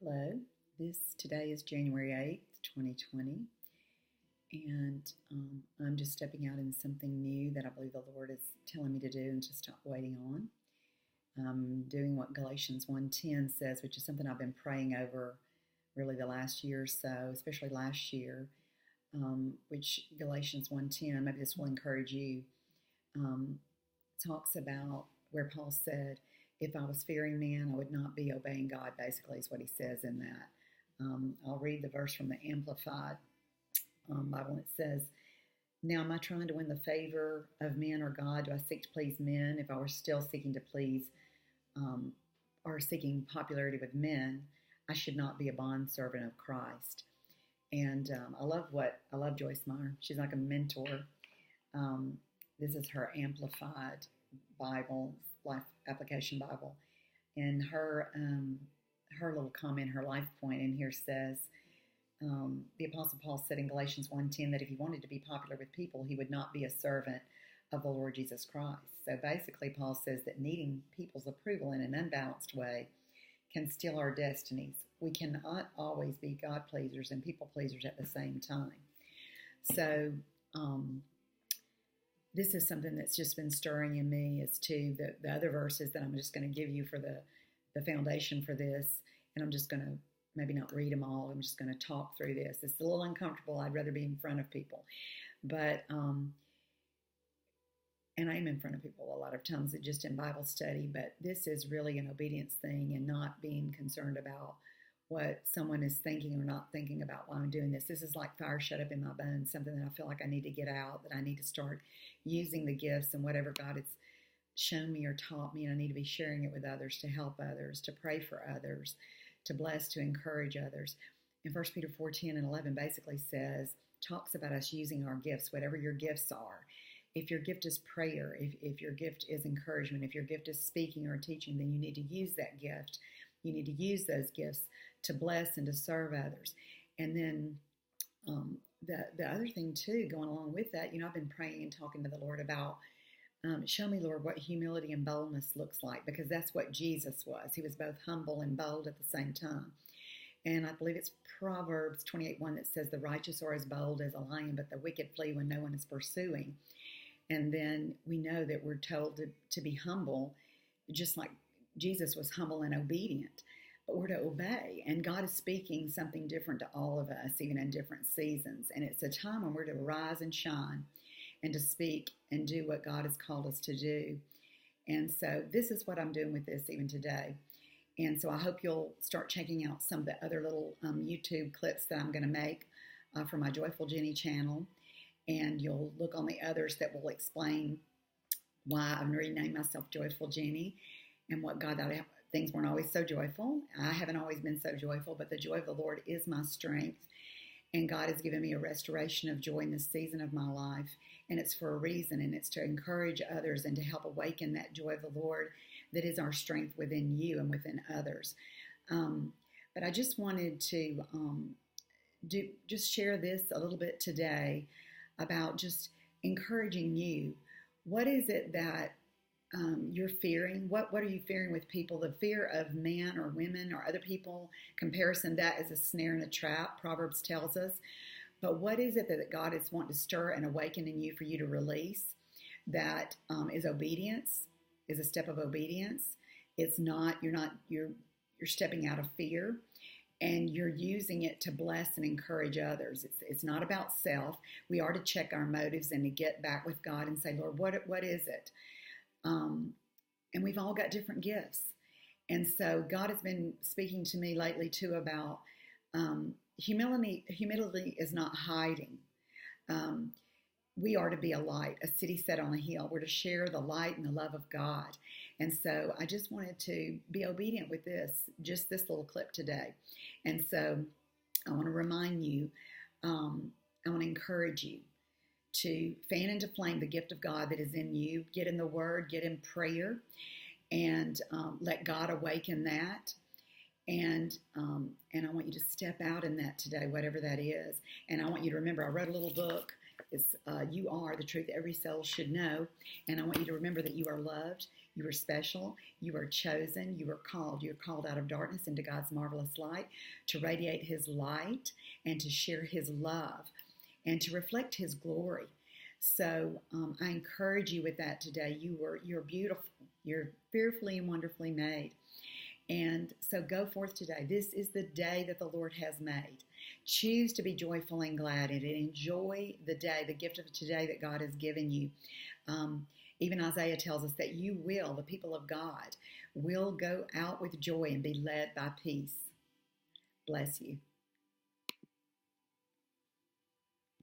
Hello, today is January 8th, 2020, and I'm just stepping out in something new that I believe the Lord is telling me to do and to stop waiting on. I'm doing what Galatians 1:10 says, which is something I've been praying over really the last year or so, especially last year, which Galatians 1:10, maybe this will encourage you, talks about where Paul said, if I was fearing man, I would not be obeying God, basically is what he says in that. I'll read the verse from the Amplified Bible. It says, now am I trying to win the favor of men or God? Do I seek to please men? If I were still seeking to please or seeking popularity with men, I should not be a bondservant of Christ. And I love Joyce Meyer. She's like a mentor. This is her Amplified Bible, Life Application Bible. And her little comment, her life point in here says, the Apostle Paul said in Galatians 1:10 that if he wanted to be popular with people, he would not be a servant of the Lord Jesus Christ. So basically, Paul says that needing people's approval in an unbalanced way can steal our destinies. We cannot always be God pleasers and people pleasers at the same time. So this is something that's just been stirring in me as to the other verses that I'm just going to give you for the foundation for this. And I'm just going to maybe not read them all. I'm just going to talk through this. It's a little uncomfortable. I'd rather be in front of people. But, and I am in front of people a lot of times, just in Bible study. But this is really an obedience thing and not being concerned about what someone is thinking or not thinking about while I'm doing this. This is like fire shut up in my bones, something that I feel like I need to get out, that I need to start using the gifts and whatever God has shown me or taught me, and I need to be sharing it with others to help others, to pray for others, to bless, to encourage others. And 1 Peter 4:10 and 11 basically talks about us using our gifts, whatever your gifts are. If your gift is prayer, if your gift is encouragement, if your gift is speaking or teaching, then you need to use that gift. You need to use those gifts to bless and to serve others. And then the other thing too, going along with that, I've been praying and talking to the Lord about, show me, Lord, what humility and boldness looks like, because that's what Jesus was. He was both humble and bold at the same time. And I believe it's Proverbs 28:1 that says, the righteous are as bold as a lion, but the wicked flee when no one is pursuing. And then we know that we're told to be humble, just like Jesus was humble and obedient. But we're to obey, and God is speaking something different to all of us, even in different seasons. And it's a time when we're to rise and shine and to speak and do what God has called us to do. And so this is what I'm doing with this even today. And so I hope you'll start checking out some of the other little YouTube clips that I'm going to make for my Joyful Jenny channel. And you'll look on the others that will explain why I've renamed myself Joyful Jenny and what God thought. Things weren't always so joyful. I haven't always been so joyful, but the joy of the Lord is my strength. And God has given me a restoration of joy in this season of my life. And it's for a reason, and it's to encourage others and to help awaken that joy of the Lord that is our strength within you and within others. But I just wanted to just share this a little bit today about just encouraging you. What is it that you're fearing? What are you fearing with people? The fear of men or women or other people, comparison, that is a snare and a trap, Proverbs tells us. But what is it that God is wanting to stir and awaken in you for you to release? That is obedience, is a step of obedience. It's not, you're stepping out of fear, and you're using it to bless and encourage others. It's not about self. We are to check our motives and to get back with God and say, Lord, what is it? And we've all got different gifts. And so God has been speaking to me lately too about humility. Humility is not hiding. We are to be a light, a city set on a hill. We're to share the light and the love of God. And so I just wanted to be obedient with just this little clip today. And so I want to remind you, I want to encourage you to fan into flame the gift of God that is in you. Get in the Word, get in prayer, and let God awaken that. And I want you to step out in that today, whatever that is. And I want you to remember, I wrote a little book. It's You Are the Truth Every Soul Should Know. And I want you to remember that you are loved, You are special. You are chosen. You are called. You're called out of darkness into God's marvelous light to radiate His light and to share His love and to reflect His glory. So I encourage you with that today. You're beautiful. You're fearfully and wonderfully made. And so go forth today. This is the day that the Lord has made. Choose to be joyful and glad in it. Enjoy the day, the gift of today that God has given you. Even Isaiah tells us that you will, the people of God, will go out with joy and be led by peace. Bless you.